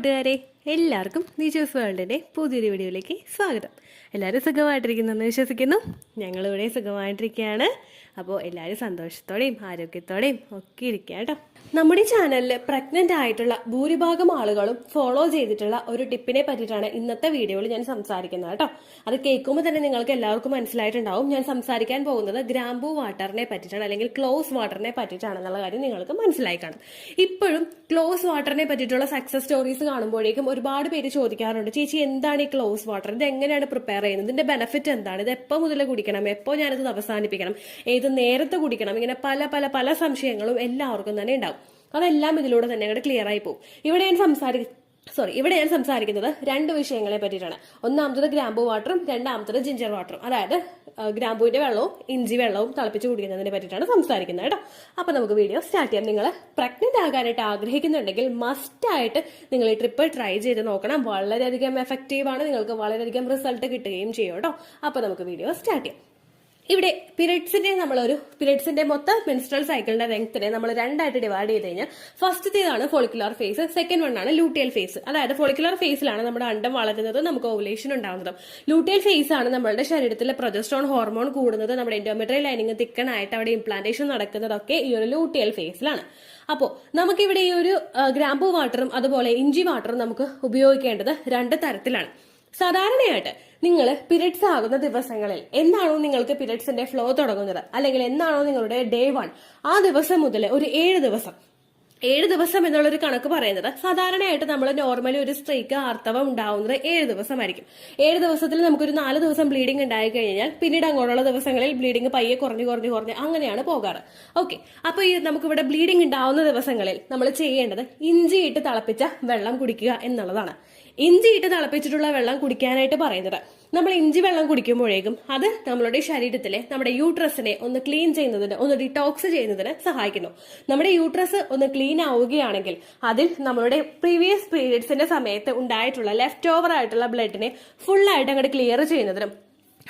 കൂട്ടുകാരെ, എല്ലാവർക്കും നിജോസ് വേൾഡിൻ്റെ പുതിയൊരു വീഡിയോയിലേക്ക് സ്വാഗതം. എല്ലാവരും സുഖമായിട്ടിരിക്കുന്നെന്ന് വിശ്വസിക്കുന്നു. ഞങ്ങളിവിടെ സുഖമായിട്ടിരിക്കുകയാണ്. അപ്പോൾ എല്ലാവരും സന്തോഷത്തോടെയും ആരോഗ്യത്തോടെയും ഒക്കെ ഇരിക്കുക കേട്ടോ. നമ്മുടെ ചാനലിൽ പ്രഗ്നൻ്റ് ആയിട്ടുള്ള ഭൂരിഭാഗം ആളുകളും ഫോളോ ചെയ്തിട്ടുള്ള ഒരു ടിപ്പിനെ പറ്റിയിട്ടാണ് ഇന്നത്തെ വീഡിയോയിൽ ഞാൻ സംസാരിക്കുന്നത് കേട്ടോ. അത് കേൾക്കുമ്പോൾ തന്നെ നിങ്ങൾക്ക് എല്ലാവർക്കും മനസ്സിലായിട്ടുണ്ടാവും. ഞാൻ സംസാരിക്കാൻ പോകുന്നത് ഗ്രാമ്പൂ വാട്ടറിനെ പറ്റിയിട്ടാണ്, അല്ലെങ്കിൽ ക്ലോസ് വാട്ടറിനെ പറ്റിയിട്ടാണെന്നുള്ള കാര്യം നിങ്ങൾക്ക് മനസ്സിലായി കാണും. ഇപ്പോഴും ക്ലോസ് വാട്ടറിനെ പറ്റിയിട്ടുള്ള സക്സസ് സ്റ്റോറീസ് കാണുമ്പോഴേക്കും ഒരുപാട് പേര് ചോദിക്കാറുണ്ട്, ചേച്ചി എന്താണ് ഈ ക്ലോസ് വാട്ടർ, ഇത് എങ്ങനെയാണ് പ്രിപ്പയർ ചെയ്യുന്നത്, ഇതിന്റെ ബെനിഫിറ്റ് എന്താണ്, ഇത് എപ്പോൾ മുതൽ കുടിക്കണം, എപ്പോൾ ഞാനിത് അവസാനിപ്പിക്കണം, ഏത് നേരത്തെ കുടിക്കണം, ഇങ്ങനെ പല പല പല സംശയങ്ങളും എല്ലാവർക്കും തന്നെ ഉണ്ടാവും. അതെല്ലാം ഇതിലൂടെ തന്നെ അങ്ങോട്ട് ക്ലിയർ ആയി പോകും. ഇവിടെ ഞാൻ സംസാരിക്കുന്നത് രണ്ട് വിഷയങ്ങളെ പറ്റിയിട്ടാണ്. ഒന്നാമത്തത് ഗ്രാമ്പൂ വാട്ടറും രണ്ടാമത്തത് ജിഞ്ചർ വാട്ടറും, അതായത് ഗ്രാമ്പൂവിന്റെ വെള്ളവും ഇഞ്ചി വെള്ളവും തിളപ്പിച്ച് കുടിക്കുന്നതിനെ പറ്റിയിട്ടാണ് സംസാരിക്കുന്നത് കേട്ടോ. അപ്പൊ നമുക്ക് വീഡിയോ സ്റ്റാർട്ട് ചെയ്യാം. നിങ്ങൾ പ്രഗ്നന്റ് ആകാനായിട്ട് ആഗ്രഹിക്കുന്നുണ്ടെങ്കിൽ മസ്റ്റ് ആയിട്ട് നിങ്ങൾ ഈ ട്രിപ്പ് ട്രൈ ചെയ്ത് നോക്കണം. വളരെയധികം എഫക്റ്റീവ് ആണ്, നിങ്ങൾക്ക് വളരെയധികം റിസൾട്ട് കിട്ടുകയും ചെയ്യും കേട്ടോ. അപ്പൊ നമുക്ക് വീഡിയോ സ്റ്റാർട്ട് ചെയ്യാം. ഇവിടെ പീരിയഡ്സിന്റെ മൊത്തം മെൻസ്ട്രൽ സൈക്കിളിന്റെ ലെങ്ത്തിനെ നമ്മൾ രണ്ടായിട്ട് ഡിവൈഡ് ചെയ്ത് കഴിഞ്ഞാൽ ഫസ്റ്റത്തേതാണ് ഫോളിക്കുലർ ഫേസ്, സെക്കൻഡ് വൺ ആണ് ലൂട്ടിയൽ ഫേസ്. അതായത് ഫോളിക്കുലർ ഫേസിലാണ് നമ്മുടെ അണ്ടം വളരുന്നത്, നമുക്ക് ഓവുലേഷൻ ഉണ്ടാകുന്നത്. ലൂട്ടിയൽ ഫേസ് ആണ് നമ്മുടെ ശരീരത്തിലെ പ്രൊജസ്ട്രോൺ ഹോർമോൺ കൂടുന്നത്, നമ്മുടെ എൻഡോമെട്രിയൽ ലൈനിങ് തിക്കണായിട്ട് അവിടെ ഇംപ്ലാന്റേഷൻ നടക്കുന്നതൊക്കെ ഈ ഒരു ലൂട്ടിയൽ ഫേസിലാണ്. അപ്പോൾ നമുക്കിവിടെ ഈ ഒരു ഗ്രാമ്പൂ വാട്ടറും അതുപോലെ ഇഞ്ചി വാട്ടറും നമുക്ക് ഉപയോഗിക്കേണ്ടത് രണ്ട് തരത്തിലാണ്. സാധാരണയായിട്ട് നിങ്ങൾ പീരിയഡ്സ് ആകുന്ന ദിവസങ്ങളിൽ എന്നാണോ നിങ്ങൾക്ക് പീരിയഡ്സിന്റെ ഫ്ലോ തുടങ്ങുന്നത്, അല്ലെങ്കിൽ എന്നാണോ നിങ്ങളുടെ ഡേ 1, ആ ദിവസം മുതൽ ഒരു 7 ദിവസം എന്നുള്ളൊരു കണക്ക് പറയുന്നത്, സാധാരണയായിട്ട് നമ്മൾ നോർമലി ഒരു സ്ത്രീക്ക് ആർത്തവം ഉണ്ടാവുന്നത് 7 ദിവസമായിരിക്കും. 7 ദിവസത്തിൽ നമുക്കൊരു 4 ദിവസം ബ്ലീഡിംഗ് ഉണ്ടായി കഴിഞ്ഞാൽ പിന്നീട് അങ്ങോട്ടുള്ള ദിവസങ്ങളിൽ ബ്ലീഡിംഗ് പയ്യെ കുറഞ്ഞ് അങ്ങനെയാണ് പോകാറ്. ഓക്കെ, അപ്പൊ ഈ നമുക്കിവിടെ ബ്ലീഡിംഗ് ഉണ്ടാവുന്ന ദിവസങ്ങളിൽ നമ്മൾ ചെയ്യേണ്ടത് ഇഞ്ചിയിട്ട് തിളപ്പിച്ച വെള്ളം കുടിക്കുക എന്നുള്ളതാണ്. ഇഞ്ചിയിട്ട് തിളപ്പിച്ചിട്ടുള്ള വെള്ളം കുടിക്കാനായിട്ട് പറയുന്നത്, നമ്മൾ ഇഞ്ചി വെള്ളം കുടിക്കുമ്പോഴേക്കും അത് നമ്മളുടെ ശരീരത്തിലെ നമ്മുടെ യൂട്രസിനെ ഒന്ന് ക്ലീൻ ചെയ്യുന്നതിന്, ഒന്ന് ഡിറ്റോക്സ് ചെയ്യുന്നതിന് സഹായിക്കുന്നു. നമ്മുടെ യൂട്രസ് ഒന്ന് ക്ലീൻ ആവുകയാണെങ്കിൽ അതിൽ നമ്മളുടെ പ്രീവിയസ് പീരിയഡ്സിന്റെ സമയത്ത് ഉണ്ടായിട്ടുള്ള ലെഫ്റ്റ് ഓവർ ആയിട്ടുള്ള ബ്ലഡിനെ ഫുള്ളായിട്ട് അങ്ങോട്ട് ക്ലിയർ ചെയ്യുന്നതിനും,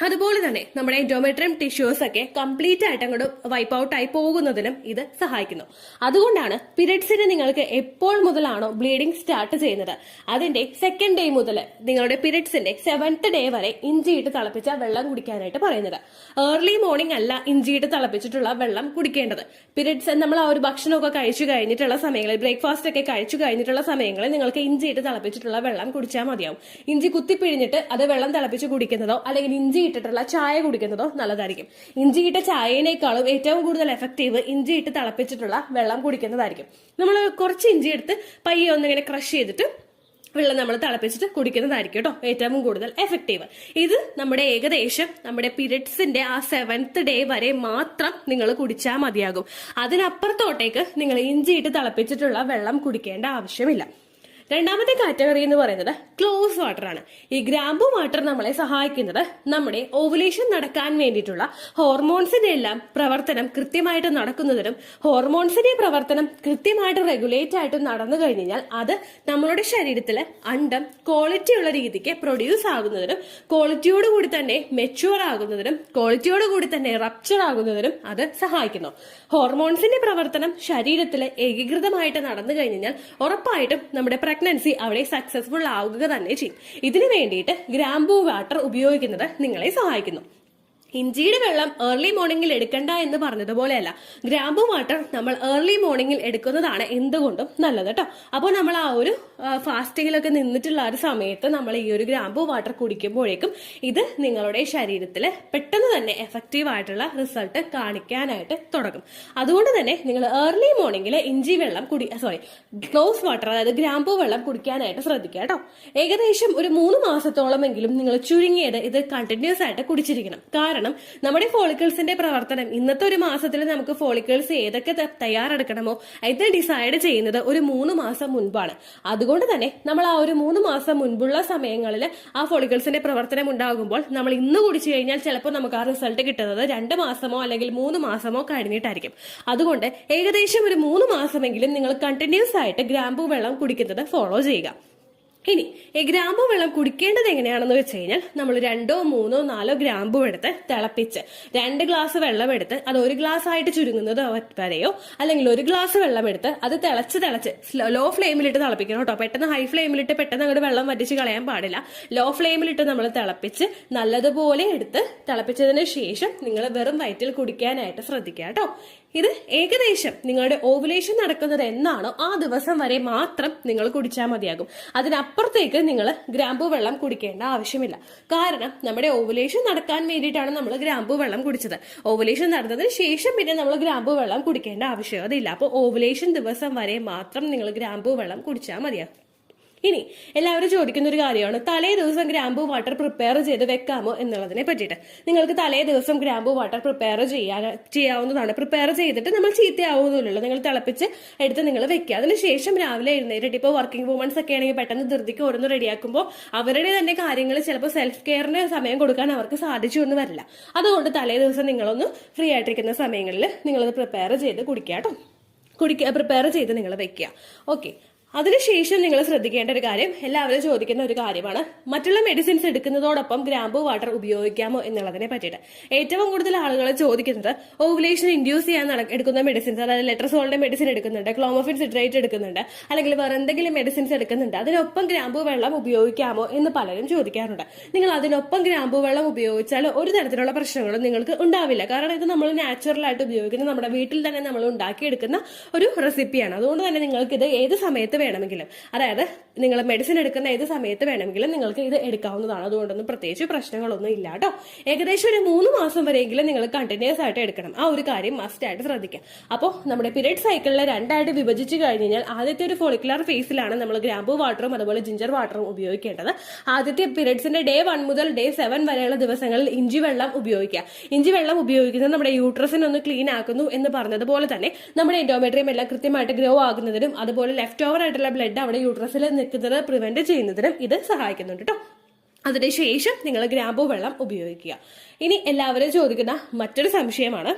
അതുപോലെ തന്നെ നമ്മുടെ എൻഡോമെട്രിയം ടിഷ്യൂസ് ഒക്കെ കംപ്ലീറ്റ് ആയിട്ട് അങ്ങോട്ട് വൈപ്പ് ഔട്ട് ആയി പോകുന്നതിനും ഇത് സഹായിക്കുന്നു. അതുകൊണ്ടാണ് പീരിയഡ്സിന് നിങ്ങൾക്ക് എപ്പോൾ മുതലാണോ ബ്ലീഡിംഗ് സ്റ്റാർട്ട് ചെയ്യുന്നത് അതിന്റെ സെക്കൻഡ് ഡേ മുതൽ നിങ്ങളുടെ പീരിയഡ്സിന്റെ 7th ഡേ വരെ ഇഞ്ചിയിട്ട് തിളപ്പിച്ച വെള്ളം കുടിക്കാനായിട്ട് പറയുന്നത്. ഏർലി മോർണിംഗ് അല്ല ഇഞ്ചിയിട്ട് തിളപ്പിച്ചിട്ടുള്ള വെള്ളം കുടിക്കേണ്ടത്. പീരിയഡ്സ് നമ്മൾ ആ ഒരു ഭക്ഷണമൊക്കെ കഴിച്ചു കഴിഞ്ഞിട്ടുള്ള സമയങ്ങളിൽ, ബ്രേക്ക്ഫാസ്റ്റ് ഒക്കെ കഴിച്ചു കഴിഞ്ഞിട്ടുള്ള സമയങ്ങളിൽ നിങ്ങൾക്ക് ഇഞ്ചിയിട്ട് തിളപ്പിച്ചിട്ടുള്ള വെള്ളം കുടിച്ചാൽ മതിയാവും. ഇഞ്ചി കുത്തിപ്പിഴിഞ്ഞിട്ട് അത് വെള്ളം തിളപ്പിച്ച് കുടിക്കുന്നതോ അല്ലെങ്കിൽ ഇഞ്ചി ഇട്ടിട്ടുള്ള ചായ കുടിക്കുന്നതോ നല്ലതായിരിക്കും. ഇഞ്ചിയിട്ട ചായയേക്കാളും ഏറ്റവും കൂടുതൽ എഫക്റ്റീവ് ഇഞ്ചിയിട്ട് തിളപ്പിച്ചിട്ടുള്ള വെള്ളം കുടിക്കുന്നതായിരിക്കും. നമ്മൾ കുറച്ച് ഇഞ്ചി എടുത്ത് പയ്യെ ഒന്നിങ്ങനെ ക്രഷ് ചെയ്തിട്ട് വെള്ളം നമ്മൾ തിളപ്പിച്ചിട്ട് കുടിക്കുന്നതായിരിക്കും കേട്ടോ ഏറ്റവും കൂടുതൽ എഫക്റ്റീവ്. ഇത് ഏകദേശം നമ്മുടെ പീരിയഡ്സിന്റെ ആ 7th ഡേ വരെ മാത്രം നിങ്ങൾ കുടിച്ചാൽ മതിയാകും. അതിനപ്പുറത്തോട്ടേക്ക് നിങ്ങൾ ഇഞ്ചിയിട്ട് തിളപ്പിച്ചിട്ടുള്ള വെള്ളം കുടിക്കേണ്ട ആവശ്യമില്ല. രണ്ടാമത്തെ കാറ്റഗറി എന്ന് പറയുന്നത് ക്ലോസ് വാട്ടർ ആണ്. ഈ ഗ്രാമ്പൂ വാട്ടർ നമ്മളെ സഹായിക്കുന്നത് നമ്മുടെ ഓവുലേഷൻ നടക്കാൻ വേണ്ടിയിട്ടുള്ള ഹോർമോൺസിന്റെ എല്ലാം പ്രവർത്തനം കൃത്യമായിട്ട് നടക്കുന്നതിനും, ഹോർമോൺസിന്റെ പ്രവർത്തനം കൃത്യമായിട്ട് റെഗുലേറ്റ് ആയിട്ട് നടന്നു കഴിഞ്ഞാൽ അത് നമ്മളുടെ ശരീരത്തിലെ അണ്ടം ക്വാളിറ്റിയുള്ള രീതിക്ക് പ്രൊഡ്യൂസ് ആകുന്നതിനും, ക്വാളിറ്റിയോട് കൂടി തന്നെ മെച്യൂർ ആകുന്നതിനും, ക്വാളിറ്റിയോട് കൂടി തന്നെ റപ്ചർ ആകുന്നതിനും അത് സഹായിക്കുന്നു. ഹോർമോൺസിന്റെ പ്രവർത്തനം ശരീരത്തിലെ ഏകീകൃതമായിട്ട് നടന്നു കഴിഞ്ഞാൽ ഉറപ്പായിട്ടും നമ്മുടെ പ്രഗ്നൻസി അവിടെ സക്സസ്ഫുൾ ആവുക തന്നെ ചെയ്യും. ഇതിനു വേണ്ടിയിട്ട് ഗ്രാമ്പൂ വാട്ടർ ഉപയോഗിക്കുന്നത് നിങ്ങളെ സഹായിക്കുന്നു. ഇഞ്ചിയുടെ വെള്ളം ഏർലി മോർണിംഗിൽ എടുക്കണ്ട എന്ന് പറഞ്ഞതുപോലെയല്ല, ഗ്രാമ്പൂ വാട്ടർ നമ്മൾ ഏർലി മോർണിംഗിൽ എടുക്കുന്നതാണ് എന്തുകൊണ്ടും നല്ലത് കേട്ടോ. അപ്പോൾ നമ്മൾ ആ ഒരു ഫാസ്റ്റിങ്ങിലൊക്കെ നിന്നിട്ടുള്ള ഒരു സമയത്ത് നമ്മൾ ഈ ഒരു ഗ്രാമ്പൂ വാട്ടർ കുടിക്കുമ്പോഴേക്കും ഇത് നിങ്ങളുടെ ശരീരത്തിൽ പെട്ടെന്ന് തന്നെ എഫക്റ്റീവ് ആയിട്ടുള്ള റിസൾട്ട് കാണിക്കാനായിട്ട് തുടങ്ങും. അതുകൊണ്ട് തന്നെ നിങ്ങൾ ഏർലി മോർണിംഗിൽ ഇഞ്ചി വെള്ളം ക്ലോസ് വാട്ടർ, അതായത് ഗ്രാമ്പൂ വെള്ളം കുടിക്കാനായിട്ട് ശ്രദ്ധിക്കുക കേട്ടോ. ഏകദേശം ഒരു 3 മാസത്തോളമെങ്കിലും നിങ്ങൾ ചുരുങ്ങിയത് ഇത് കണ്ടിന്യൂസ് ആയിട്ട് കുടിച്ചിരിക്കണം. കാരണം നമ്മുടെ ഫോളിക്കിൾസിന്റെ പ്രവർത്തനം ഇന്നത്തെ ഒരു മാസത്തിൽ നമുക്ക് ഫോളിക്കിൾസ് ഏതൊക്കെ തയ്യാറെടുക്കണമോ ഇത് ഡിസൈഡ് ചെയ്യുന്നത് ഒരു 3 മാസം മുൻപാണ്. അതുകൊണ്ട് തന്നെ നമ്മൾ ആ ഒരു 3 മാസം മുൻപുള്ള സമയങ്ങളിൽ ആ ഫോളിക്കിൾസിന്റെ പ്രവർത്തനം ഉണ്ടാകുമ്പോൾ നമ്മൾ ഇന്ന് കുടിച്ചു കഴിഞ്ഞാൽ ചിലപ്പോൾ നമുക്ക് ആ റിസൾട്ട് കിട്ടുന്നത് 2 മാസമോ അല്ലെങ്കിൽ 3 മാസമോ കഴിഞ്ഞിട്ടായിരിക്കും. അതുകൊണ്ട് ഏകദേശം ഒരു 3 മാസമെങ്കിലും നിങ്ങൾ കണ്ടിന്യൂസ് ആയിട്ട് ഗ്രാമ്പൂ വെള്ളം കുടിക്കുന്നത് ഫോളോ ചെയ്യുക. ഇനി ഈ ഗ്രാമ്പു വെള്ളം കുടിക്കേണ്ടത് എങ്ങനെയാണെന്ന് വെച്ച് കഴിഞ്ഞാൽ നമ്മൾ 2, 3, 4 ഗ്രാമ്പു എടുത്ത് തിളപ്പിച്ച് 2 ഗ്ലാസ് വെള്ളം എടുത്ത് അത് 1 ഗ്ലാസ് ആയിട്ട് ചുരുങ്ങുന്നത് വരെയോ അല്ലെങ്കിൽ 1 ഗ്ലാസ് വെള്ളം എടുത്ത് അത് തിളച്ച് ലോ ഫ്ലെയിമിലിട്ട് തിളപ്പിക്കണം കേട്ടോ. പെട്ടെന്ന് ഹൈ ഫ്ലെയിമിലിട്ട് പെട്ടെന്ന് അങ്ങോട്ട് വെള്ളം വറ്റിച്ച് കളയാൻ പാടില്ല. ലോ ഫ്ലെയിമിലിട്ട് നമ്മൾ തിളപ്പിച്ച് നല്ലതുപോലെ എടുത്ത് തിളപ്പിച്ചതിന് ശേഷം നിങ്ങൾ വെറും വയറ്റിൽ കുടിക്കാനായിട്ട് ശ്രദ്ധിക്കുക കേട്ടോ. ഇത് ഏകദേശം നിങ്ങളുടെ ഓവുലേഷൻ നടക്കുന്നത് എന്നാണോ ആ ദിവസം വരെ മാത്രം നിങ്ങൾ കുടിച്ചാൽ മതിയാകും. അതിനപ്പുറത്തേക്ക് നിങ്ങൾ ഗ്രാമ്പു വെള്ളം കുടിക്കേണ്ട ആവശ്യമില്ല. കാരണം നമ്മുടെ ഓവുലേഷൻ നടക്കാൻ വേണ്ടിയിട്ടാണ് നമ്മൾ ഗ്രാമ്പു വെള്ളം കുടിച്ചത്. ഓവുലേഷൻ നടന്നതിന് ശേഷം പിന്നെ നമ്മൾ ഗ്രാമ്പു വെള്ളം കുടിക്കേണ്ട ആവശ്യകതയില്ല. അപ്പോൾ ഓവുലേഷൻ ദിവസം വരെ മാത്രം നിങ്ങൾ ഗ്രാമ്പു വെള്ളം കുടിച്ചാൽ മതിയാകും. ഇനി എല്ലാവരും ചോദിക്കുന്ന ഒരു കാര്യമാണ്, തലേ ദിവസം ഗ്രാമ്പു വാട്ടർ പ്രിപ്പയർ ചെയ്ത് വെക്കാമോ എന്നുള്ളതിനെ പറ്റിയിട്ട്. നിങ്ങൾക്ക് തലേ ദിവസം ഗ്രാമ്പു വാട്ടർ പ്രിപ്പയർ ചെയ്യാവുന്നതാണ്. പ്രിപ്പയർ ചെയ്തിട്ട് നമ്മൾ ചീത്തയാവുന്നില്ലല്ലോ. നിങ്ങൾ തിളപ്പിച്ച് എടുത്ത് നിങ്ങൾ വെക്കുക. അതിനുശേഷം രാവിലെ എഴുന്നേറ്റിട്ട് ഇപ്പോൾ വർക്കിംഗ് വുമൻസ് ഒക്കെ ആണെങ്കിൽ പെട്ടെന്ന് ധൃതിക്ക് ഓരോന്ന് റെഡിയാക്കുമ്പോൾ അവരുടെ തന്നെ കാര്യങ്ങൾ ചിലപ്പോൾ സെൽഫ് കെയറിന് സമയം കൊടുക്കാൻ അവർക്ക് സാധിച്ചു എന്ന് വരില്ല. അതുകൊണ്ട് തലേ ദിവസം നിങ്ങളൊന്ന് ഫ്രീ ആയിട്ടിരിക്കുന്ന സമയങ്ങളിൽ നിങ്ങളത് പ്രിപ്പയർ ചെയ്ത് കുടിക്കുക കേട്ടോ. പ്രിപ്പയർ ചെയ്ത് നിങ്ങൾ വെക്കുക. ഓക്കെ. അതിനുശേഷം നിങ്ങൾ ശ്രദ്ധിക്കേണ്ട ഒരു കാര്യം, എല്ലാവരും ചോദിക്കുന്ന ഒരു കാര്യമാണ്, മറ്റുള്ള മെഡിസിൻസ് എടുക്കുന്നതോടൊപ്പം ഗ്രാമ്പു വാട്ടർ ഉപയോഗിക്കാമോ എന്നുള്ളതിനെ പറ്റിയിട്ട്. ഏറ്റവും കൂടുതൽ ആളുകൾ ചോദിക്കുന്നത് ഓവുലേഷൻ ഇൻഡ്യൂസ് ചെയ്യാൻ എടുക്കുന്ന മെഡിസിൻസ്, അതായത് ലെട്രസോളിന്റെ മെഡിസിൻ എടുക്കുന്നുണ്ട്, ക്ലോമോഫിൻ സിട്രേറ്റ് എടുക്കുന്നുണ്ട്, അല്ലെങ്കിൽ വേറെ എന്തെങ്കിലും മെഡിസിൻസ് എടുക്കുന്നുണ്ട്, അതിനൊപ്പം ഗ്രാമ്പു വെള്ളം ഉപയോഗിക്കാമോ എന്ന് പലരും ചോദിക്കാറുണ്ട്. നിങ്ങൾ അതിനൊപ്പം ഗ്രാമ്പു വെള്ളം ഉപയോഗിച്ചാൽ ഒരു തരത്തിലുള്ള പ്രശ്നങ്ങളും നിങ്ങൾക്ക് ഉണ്ടാവില്ല. കാരണം ഇത് നമ്മൾ നാച്ചുറലായിട്ട് ഉപയോഗിക്കുന്ന നമ്മുടെ വീട്ടിൽ തന്നെ നമ്മൾ ഉണ്ടാക്കിയെടുക്കുന്ന ഒരു റെസിപ്പിയാണ്. അതുകൊണ്ട് തന്നെ നിങ്ങൾക്ക് ഇത് ഏത് സമയത്ത് വേണമെങ്കിലും, അതായത് നിങ്ങൾ മെഡിസിൻ എടുക്കുന്ന ഏത് സമയത്ത് വേണമെങ്കിലും നിങ്ങൾക്ക് ഇത് എടുക്കാവുന്നതാണ്. അതുകൊണ്ടൊന്നും പ്രത്യേകിച്ച് പ്രശ്നങ്ങളൊന്നും ഇല്ല കേട്ടോ. ഏകദേശം ഒരു 3 മാസം വരെയെങ്കിലും നിങ്ങൾ കണ്ടിന്യൂസ് ആയിട്ട് എടുക്കണം. ആ ഒരു കാര്യം മസ്റ്റ് ആയിട്ട് ശ്രദ്ധിക്കാം. അപ്പോൾ നമ്മുടെ പീരിയഡ് സൈക്കിളിനെ 2 ആയിട്ട് വിഭജിച്ച് കഴിഞ്ഞാൽ ആദ്യത്തെ ഒരു ഫോളിക്കുലർ ഫേസിലാണ് നമ്മൾ ഗ്രാമ്പു വാട്ടറും അതുപോലെ ജിഞ്ചർ വാട്ടറും ഉപയോഗിക്കേണ്ടത്. ആദ്യത്തെ പീരിയഡ്സിന്റെ Day 1 മുതൽ Day 7 വരെയുള്ള ദിവസങ്ങളിൽ ഇഞ്ചി വെള്ളം ഉപയോഗിക്കുക. ഇഞ്ചി വെള്ളം ഉപയോഗിക്കുന്നത് നമ്മുടെ യൂട്രസിനൊന്ന് ക്ലീൻ ആക്കുന്നു എന്ന് പറഞ്ഞതുപോലെ തന്നെ നമ്മുടെ എൻഡോമെട്രിയം എല്ലാം കൃത്യമായിട്ട് ഗ്രോ ആകുന്നതിനും അതുപോലെ ലെഫ്റ്റ് ഓവർ ആയിട്ടുള്ള ബ്ലഡ് അവിടെ യൂട്രസിൽ നിൽക്കുന്നത് പ്രിവെന്റ് ചെയ്യുന്നതിനും ഇത് സഹായിക്കുന്നുണ്ട് കേട്ടോ. അതിനുശേഷം നിങ്ങൾ ഗ്രാമ്പു വെള്ളം ഉപയോഗിക്കുക. ഇനി എല്ലാവരും ചോദിക്കുന്ന മറ്റൊരു സംശയമാണ്,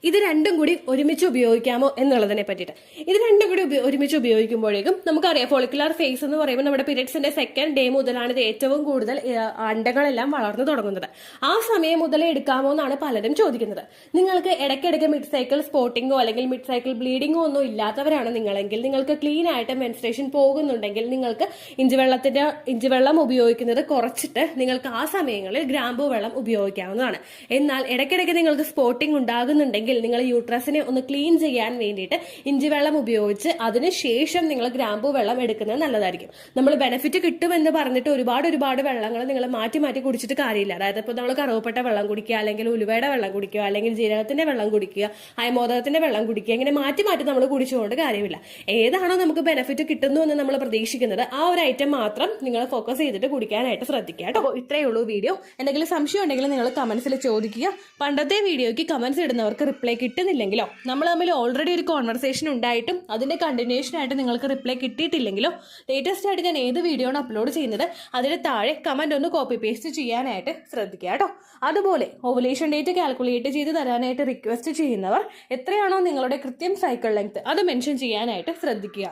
ഇത് രണ്ടും കൂടി ഒരുമിച്ച് ഉപയോഗിക്കാമോ എന്നുള്ളതിനെ പറ്റിയിട്ട്. ഇത് രണ്ടും കൂടി ഒരുമിച്ച് ഉപയോഗിക്കുമ്പോഴേക്കും നമുക്കറിയാം, ഫോളിക്കുലർ ഫേസ് എന്ന് പറയുമ്പോൾ നമ്മുടെ പീരിയഡ്സിന്റെ 2nd ഡേ മുതലാണ് ഇത് ഏറ്റവും കൂടുതൽ അണ്ടങ്ങളെല്ലാം വളർന്നു തുടങ്ങുന്നത്. ആ സമയം മുതലേ എടുക്കാമോ എന്നാണ് പലരും ചോദിക്കുന്നത്. നിങ്ങൾക്ക് ഇടയ്ക്കിടയ്ക്ക് മിഡ് സൈക്കിൾ സ്പോട്ടിങ്ങോ അല്ലെങ്കിൽ മിഡ് സൈക്കിൾ ബ്ലീഡിങ്ങോ ഒന്നും ഇല്ലാത്തവരാണ് നിങ്ങളെങ്കിൽ, നിങ്ങൾക്ക് ക്ലീൻ ആയിട്ട് മെൻസ്ട്രേഷൻ പോകുന്നുണ്ടെങ്കിൽ നിങ്ങൾക്ക് ഇഞ്ചിവെള്ളം ഉപയോഗിക്കുന്നത് കുറച്ചിട്ട് നിങ്ങൾക്ക് ആ സമയങ്ങളിൽ ഗ്രാമ്പു വെള്ളം ഉപയോഗിക്കാവുന്നതാണ്. എന്നാൽ ഇടയ്ക്കിടയ്ക്ക് നിങ്ങൾക്ക് സ്പോട്ടിംഗ് ഉണ്ടാകുന്നുണ്ടെങ്കിൽ നിങ്ങൾ യൂട്രസിനെ ഒന്ന് ക്ലീൻ ചെയ്യാൻ വേണ്ടിയിട്ട് ഇഞ്ചി വെള്ളം ഉപയോഗിച്ച് അതിനുശേഷം നിങ്ങൾ ഗ്രാമ്പു വെള്ളം എടുക്കുന്നത് നല്ലതായിരിക്കും. നമ്മൾ ബെനിഫിറ്റ് കിട്ടുമെന്ന് പറഞ്ഞിട്ട് ഒരുപാട് വെള്ളങ്ങൾ നിങ്ങൾ മാറ്റി കുടിച്ചിട്ട് കാര്യമില്ല. അതായത് ഇപ്പോൾ നമ്മൾ കറുവപ്പട്ട വെള്ളം കുടിക്കുക, അല്ലെങ്കിൽ ഉലുവയുടെ വെള്ളം കുടിക്കുക, അല്ലെങ്കിൽ ജീരകത്തിന്റെ വെള്ളം കുടിക്കുക, അയമോദകത്തിന്റെ വെള്ളം കുടിക്കുക, ഇങ്ങനെ മാറ്റി നമ്മൾ കുടിച്ചുകൊണ്ട് കാര്യമില്ല. ഏതാണോ നമുക്ക് ബെനിഫിറ്റ് കിട്ടുന്നു എന്ന് നമ്മൾ പ്രതീക്ഷിക്കുന്നത് ആ ഒരു ഐറ്റം മാത്രം നിങ്ങൾ ഫോക്കസ് ചെയ്തിട്ട് കുടിക്കാനായിട്ട് ശ്രദ്ധിക്കുക കേട്ടോ. അപ്പോൾ ഇത്രയേ ഉള്ളൂ വീഡിയോ. എന്തെങ്കിലും സംശയം ഉണ്ടെങ്കിൽ നിങ്ങൾ കമന്റ്സിൽ ചോദിക്കുക. പണ്ടത്തെ വീഡിയോയ്ക്ക് കമന്റ്സ് ഇടുന്നവർക്ക് റിപ്ലൈ കിട്ടുന്നില്ലെങ്കിലോ, നമ്മൾ തമ്മിൽ ഓൾറെഡി ഒരു കോൺവെർസേഷൻ ഉണ്ടായിട്ടും അതിന്റെ കണ്ടിന്യൂഷൻ ആയിട്ട് നിങ്ങൾക്ക് റിപ്ലൈ കിട്ടിയിട്ടില്ലെങ്കിലോ, ലേറ്റസ്റ്റ് ആയിട്ട് ഞാൻ ഏത് വീഡിയോ ആണ് അപ്ലോഡ് ചെയ്യുന്നത് അതിന് താഴെ കമന്റ് ഒന്ന് കോപ്പി പേസ്റ്റ് ചെയ്യാനായിട്ട് ശ്രദ്ധിക്കുക കേട്ടോ. അതുപോലെ ഓവുലേഷൻ ഡേറ്റ് കാൽക്കുലേറ്റ് ചെയ്ത് തരാനായിട്ട് റിക്വസ്റ്റ് ചെയ്യുന്നവർ എത്രയാണോ നിങ്ങളുടെ കൃത്യം സൈക്കിൾ ലെങ്ത് അത് മെൻഷൻ ചെയ്യാനായിട്ട് ശ്രദ്ധിക്കുക.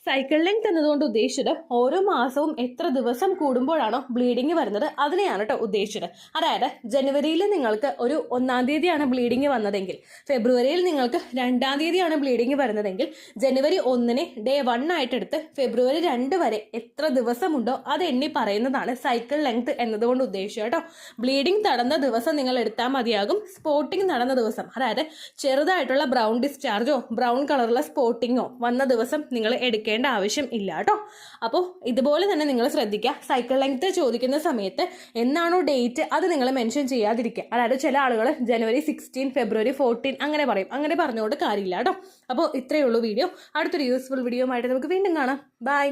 സൈക്കിൾ ലെങ്ത് എന്നതുകൊണ്ട് ഉദ്ദേശിച്ചത് ഓരോ മാസവും എത്ര ദിവസം കൂടുമ്പോഴാണോ ബ്ലീഡിങ് വരുന്നത് അതിനെയാണ് കേട്ടോ ഉദ്ദേശിച്ചത്. അതായത് ജനുവരിയിൽ നിങ്ങൾക്ക് ഒരു 1-ാം തീയതിയാണ് ബ്ലീഡിങ് വന്നതെങ്കിൽ, ഫെബ്രുവരിയിൽ നിങ്ങൾക്ക് 2-ാം തീയതിയാണ് ബ്ലീഡിങ് വരുന്നതെങ്കിൽ, ജനുവരി 1-നെ Day 1 ആയിട്ടെടുത്ത് ഫെബ്രുവരി 2 വരെ എത്ര ദിവസമുണ്ടോ അത് എണ്ണി പറയുന്നതാണ് സൈക്കിൾ ലെങ്ത് എന്നതുകൊണ്ട് ഉദ്ദേശിച്ചത് കേട്ടോ. ബ്ലീഡിങ് നടന്ന ദിവസം നിങ്ങൾ എടുത്താൽ മതിയാകും. സ്പോട്ടിങ് നടന്ന ദിവസം, അതായത് ചെറുതായിട്ടുള്ള ബ്രൗൺ ഡിസ്ചാർജോ ബ്രൗൺ കളറുള്ള സ്പോട്ടിങ്ങോ വന്ന ദിവസം നിങ്ങൾ എടുക്കേണ്ട ആവശ്യം ഇല്ല കേട്ടോ. അപ്പോൾ ഇതുപോലെ തന്നെ നിങ്ങൾ ശ്രദ്ധിക്കുക. സൈക്കിൾ ലെങ്ത് ചോദിക്കുന്ന സമയത്ത് എന്നാണോ ഡേറ്റ് അത് നിങ്ങൾ മെൻഷൻ ചെയ്യാതിരിക്കുക. അതായത് ചില ആളുകൾ ജനുവരി 16, ഫെബ്രുവരി 14 അങ്ങനെ പറയും. അങ്ങനെ പറഞ്ഞുകൊണ്ട് കാര്യമില്ല കേട്ടോ. അപ്പോൾ ഇത്രയേ ഉള്ളൂ വീഡിയോ. അടുത്തൊരു യൂസ്ഫുൾ വീഡിയോ ആയിട്ട് നമുക്ക് വീണ്ടും കാണാം. ബൈ.